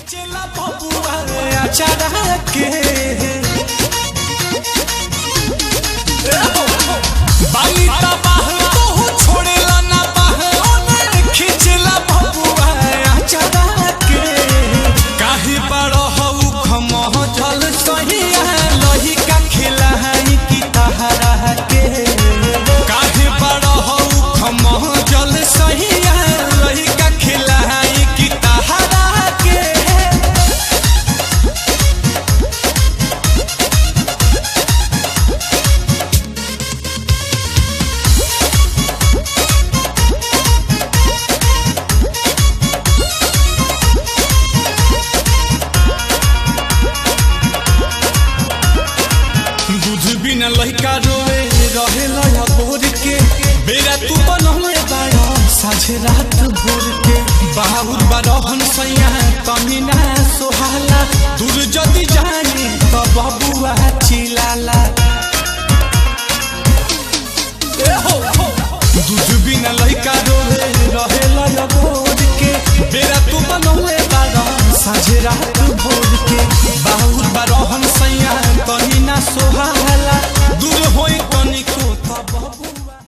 खिचला बबुआ अचारा के बाली तबाह तो छोड़ेला ना बाह खिचला बबुआ अचारा के काहे बड़ हऊ खमह जल सहिया लही का खिला है की तहरा के काहे बड़ हऊ खमह जल सहिया लही का खिला है की तहरा के दूध बिना लइका रोए रहेला या भोर के बेरा तू बनले बाड़ा साझे रात भोर के बाहुर बारहन सैया तमिना